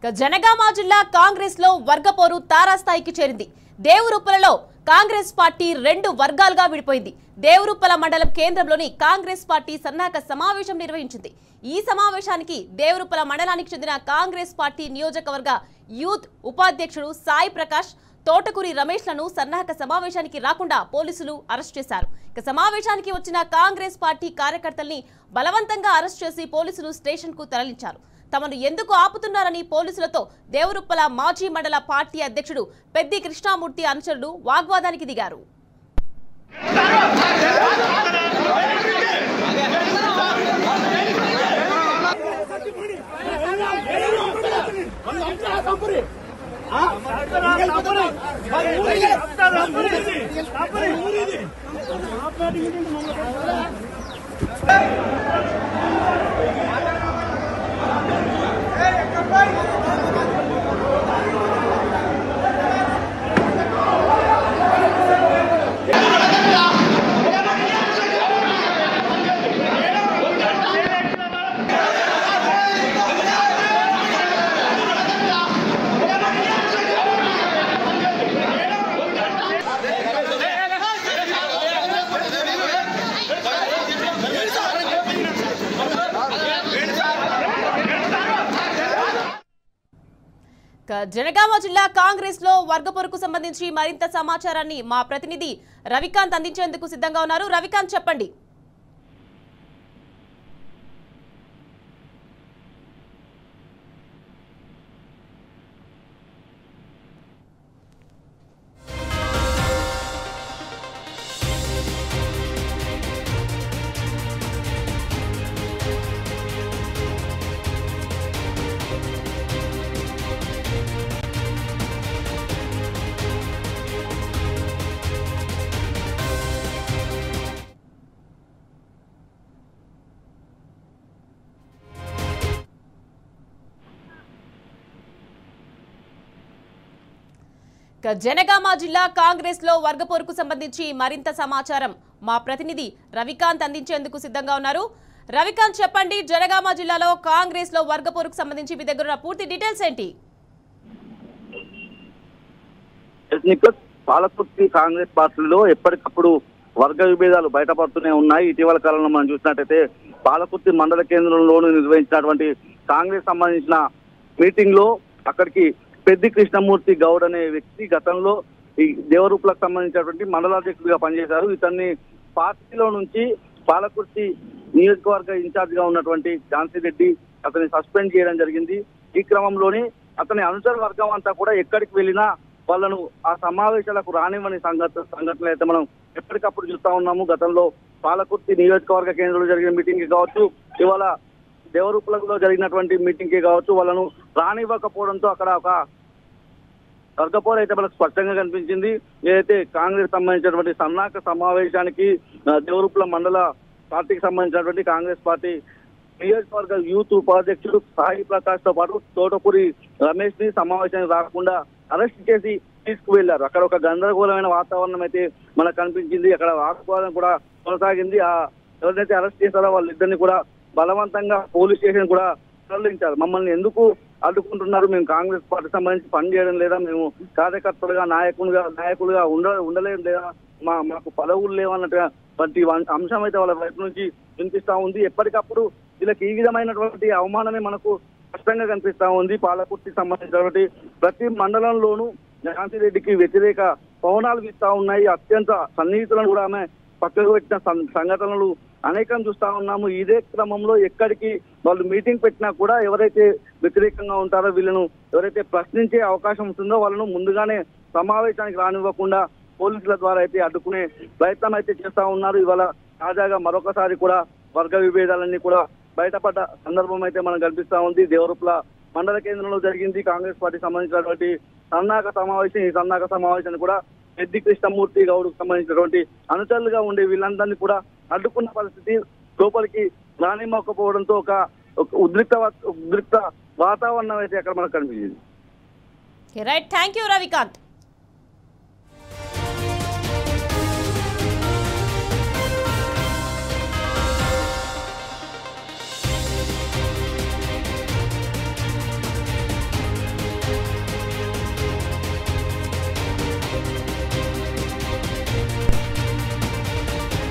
జనగామ జిల్లా కాంగ్రెస్ లో వర్గపోరు తారాస్థాయికి చేరింది. దేవరుప్పలలో కాంగ్రెస్ పార్టీ రెండు వర్గాలుగా విడిపోయింది. దేవరుప్పల మండలం కేంద్రంలోని కాంగ్రెస్ పార్టీ సన్నాహక సమావేశం నిర్వహించింది. ఈ సమావేశానికి దేవరుప్పల మండలానికి చెందిన కాంగ్రెస్ పార్టీ నియోజకవర్గ యూత్ ఉపాధ్యక్షుడు సాయి ప్రకాష్, తోటకూరి రమేష్లను సన్నాహక సమావేశానికి రాకుండా పోలీసులు అరెస్ట్ చేశారు. సమావేశానికి వచ్చిన కాంగ్రెస్ పార్టీ కార్యకర్తల్ని బలవంతంగా అరెస్ట్ చేసి పోలీసులు స్టేషన్ కు తరలించారు. తమను ఎందుకు ఆపుతున్నారని పోలీసులతో దేవరుప్పల మాజీ మండల పార్టీ అధ్యక్షుడు పెద్ది కృష్ణమూర్తి అనుచరులు వాగ్వాదానికి దిగారు. జనగామ జిల్లా కాంగ్రెస్ లో వర్గపోరుకు సంబంధించి మరింత సమాచారాన్ని మా ప్రతినిధి రవికాంత్ అందించేందుకు సిద్ధంగా ఉన్నారు. రవికాంత్, చెప్పండి. జనగామ జిల్లా కాంగ్రెస్ లో వర్గపోరుకు సంబంధించి మరింత సమాచారం మా ప్రతినిధి రవికాంత్ అందించేందుకు సిద్ధంగా ఉన్నారు. రవికాంత్, చెప్పండి. జనగామ జిల్లాలో కాంగ్రెస్ లో వర్గపోరుకు సంబంధించి మీ దగ్గర పూర్తి డీటెయిల్స్ ఏంటి? పాలకుర్తి కాంగ్రెస్ పార్టీలో ఎప్పటికప్పుడు వర్గ విభేదాలు బయటపడుతూనే ఉన్నాయి. ఇటీవల కాలంలో మనం చూసినట్టయితే పాలకుర్తి మండల కేంద్రంలోనూ నిర్వహించినటువంటి కాంగ్రెస్ సంబంధించిన మీటింగ్ లో అక్కడికి పెద్ది కృష్ణమూర్తి గౌడ్ అనే వ్యక్తి గతంలో ఈ దేవరూపులకు సంబంధించినటువంటి మండలాధ్యక్షుడిగా పనిచేశారు. ఇతన్ని పార్టీలో నుంచి పాలకుర్తి నియోజకవర్గ ఇన్ఛార్జ్ గా ఉన్నటువంటి ఝాన్సీ రెడ్డి అతన్ని సస్పెండ్ చేయడం జరిగింది. ఈ క్రమంలోనే అతని అనుచర వర్గం అంతా కూడా ఎక్కడికి వెళ్ళినా వాళ్ళను ఆ సమావేశాలకు రానివ్వని సంఘటనలు అయితే మనం ఎప్పటికప్పుడు చూస్తా ఉన్నాము. గతంలో పాలకుర్తి నియోజకవర్గ కేంద్రంలో జరిగిన మీటింగ్ కావచ్చు, ఇవాళ దేవరూపులలో జరిగినటువంటి మీటింగ్ కి కావచ్చు, వాళ్ళను రానివ్వకపోవడంతో అక్కడ ఒక వర్గపోరు అయితే మనకు స్పష్టంగా కనిపించింది. ఏదైతే కాంగ్రెస్ సంబంధించినటువంటి సన్నాహక సమావేశానికి దేవరూపుల మండల పార్టీకి సంబంధించినటువంటి కాంగ్రెస్ పార్టీ నియోజకవర్గ యూత్ ఉపాధ్యక్షుడు సాయి ప్రకాష్ తో పాటు తోటకూరి రమేష్ ని సమావేశానికి రాకుండా అరెస్ట్ చేసి తీసుకువెళ్లారు. అక్కడ ఒక గందరగోళమైన వాతావరణం అయితే మనకు కనిపించింది. అక్కడ వాగ్వాదం కూడా కొనసాగింది. ఎవరినైతే అరెస్ట్ చేశారో వాళ్ళిద్దరిని కూడా బలవంతంగా పోలీస్ స్టేషన్ కూడా తరలించారు. మమ్మల్ని ఎందుకు అడ్డుకుంటున్నారు, మేము కాంగ్రెస్ పార్టీ సంబంధించి పనిచేయడం లేదా, మేము కార్యకర్తలుగా నాయకులుగా ఉండలేం లేదా, మాకు పదవులు లేవన్నటువంటి అంశం అయితే వాళ్ళ వైపు నుంచి వినిపిస్తా ఉంది. ఎప్పటికప్పుడు వీళ్ళకి ఈ విధమైనటువంటి అవమానమే మనకు స్పష్టంగా కనిపిస్తా ఉంది. పాలకుర్తికి సంబంధించినటువంటి ప్రతి మండలంలోనూ ఝాన్సీ రెడ్డికి వ్యతిరేక పవనాలు వీస్తా ఉన్నాయి. అత్యంత సన్నిహితులను కూడా ఆమె పక్కకు పెట్టిన సంఘటనలు అనేకం చూస్తా ఉన్నాము. ఇదే క్రమంలో ఎక్కడికి వాళ్ళు మీటింగ్ పెట్టినా కూడా ఎవరైతే వ్యతిరేకంగా ఉంటారో వీళ్ళను ఎవరైతే ప్రశ్నించే అవకాశం ఉంటుందో వాళ్ళను ముందుగానే సమావేశానికి రానివ్వకుండా పోలీసుల ద్వారా అయితే అడ్డుకునే ప్రయత్నం అయితే చేస్తా ఉన్నారు. ఇవాళ తాజాగా మరొకసారి కూడా వర్గ విభేదాలన్నీ కూడా బయటపడ్డ సందర్భం అయితే మనం కనిపిస్తా ఉంది. దేవరూపుల మండల కేంద్రంలో జరిగింది కాంగ్రెస్ పార్టీ సంబంధించినటువంటి సన్నాహక సమావేశం. ఈ సన్నాహక సమావేశాన్ని కూడా పెద్ది కృష్ణమూర్తి గౌడ్కు సంబంధించినటువంటి అనుచరులుగా ఉండే వీళ్ళందరినీ కూడా అడ్డుకున్న పరిస్థితి, లోపలికి రానివ్వకపోవడంతో ఒక ఉద్రిక్త వాతావరణం అయితే అక్కడ మనకు కనిపించింది. Right, thank you Ravikanth.